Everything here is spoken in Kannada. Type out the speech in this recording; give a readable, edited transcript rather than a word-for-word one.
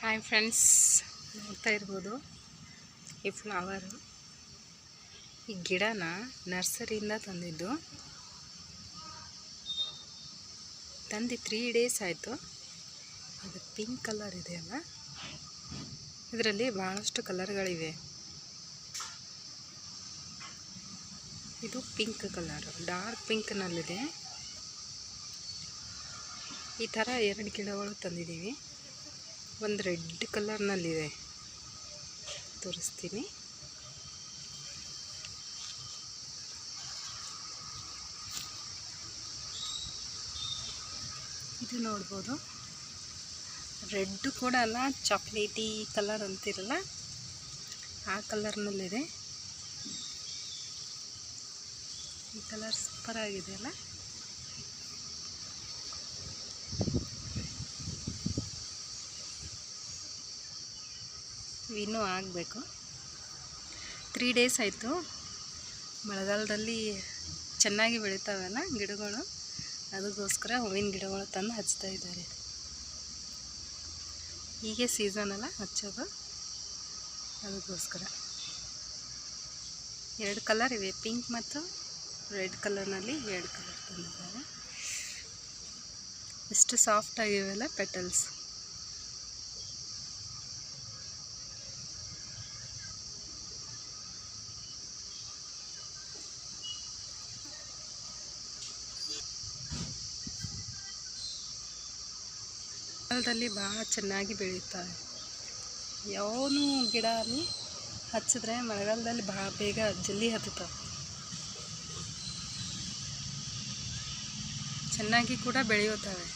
ಹಾಯ್ ಫ್ರೆಂಡ್ಸ್, ನೋಡ್ತಾ ಇರ್ಬೋದು ಈ ಫ್ಲವರು. ಈ ಗಿಡನ ನರ್ಸರಿಯಿಂದ ತಂದಿದ್ದು. ತಂದು 3 ಡೇಸ್ ಆಯಿತು. ಅದು ಪಿಂಕ್ ಕಲರ್ ಇದೆಯಲ್ಲ, ಇದರಲ್ಲಿ ಭಾಳಷ್ಟು ಕಲರ್ಗಳಿವೆ. ಇದು ಪಿಂಕ್ ಕಲರ್, ಡಾರ್ಕ್ ಪಿಂಕ್ನಲ್ಲಿದೆ. ಈ ಥರ 2 ಗಿಡಗಳು ತಂದಿದ್ದೀವಿ. ಒಂದು ರೆಡ್ ಕಲರ್ನಲ್ಲಿದೆ, ತೋರಿಸ್ತೀನಿ. ಇದು ನೋಡ್ಬೋದು, ರೆಡ್ ಕೂಡ ಅಲ್ಲ, ಚಾಕ್ಲೇಟಿ ಕಲರ್ ಅಂತಿರಲ್ಲ ಆ ಕಲರ್ನಲ್ಲಿದೆ. ಈ ಕಲರ್ ಸೂಪರ್ ಆಗಿದೆ ಅಲ್ಲ. ಇನ್ನೂ ಆಗಬೇಕು. 3 ಡೇಸ್ ಆಯಿತು. ಮಳೆಗಾಲದಲ್ಲಿ ಚೆನ್ನಾಗಿ ಬೆಳೀತಾವಲ್ಲ ಗಿಡಗಳು, ಅದಕ್ಕೋಸ್ಕರ ಹೂವಿನ ಗಿಡಗಳು ತಂದು ಹಚ್ತಾ ಇದ್ದಾರೆ. ಹೀಗೆ ಸೀಸನ್ ಅಲ್ಲ ಹಚ್ಚೋದು, ಅದಕ್ಕೋಸ್ಕರ. 2 ಕಲರ್ ಇವೆ, ಪಿಂಕ್ ಮತ್ತು ರೆಡ್ ಕಲರ್ನಲ್ಲಿ 2 ಕಲರ್ ತಂದಿದ್ದಾರೆ. ಎಷ್ಟು ಸಾಫ್ಟ್ ಆಗಿವೆಲ್ಲ ಪೆಟಲ್ಸ್. ಮಳೆಗಾಲದಲ್ಲಿ ಭಾಳ ಚೆನ್ನಾಗಿ ಬೆಳೀತವೆ. ಯಾವನು ಗಿಡ ಅಲ್ಲಿ ಹಚ್ಚಿದ್ರೆ ಮಳೆಗಾಲದಲ್ಲಿ ಭಾಳ ಬೇಗ ಜಲ್ದಿ ಹತ್ತುತ್ತವೆ. ಚೆನ್ನಾಗಿ ಕೂಡ ಬೆಳೆಯುತ್ತವೆ.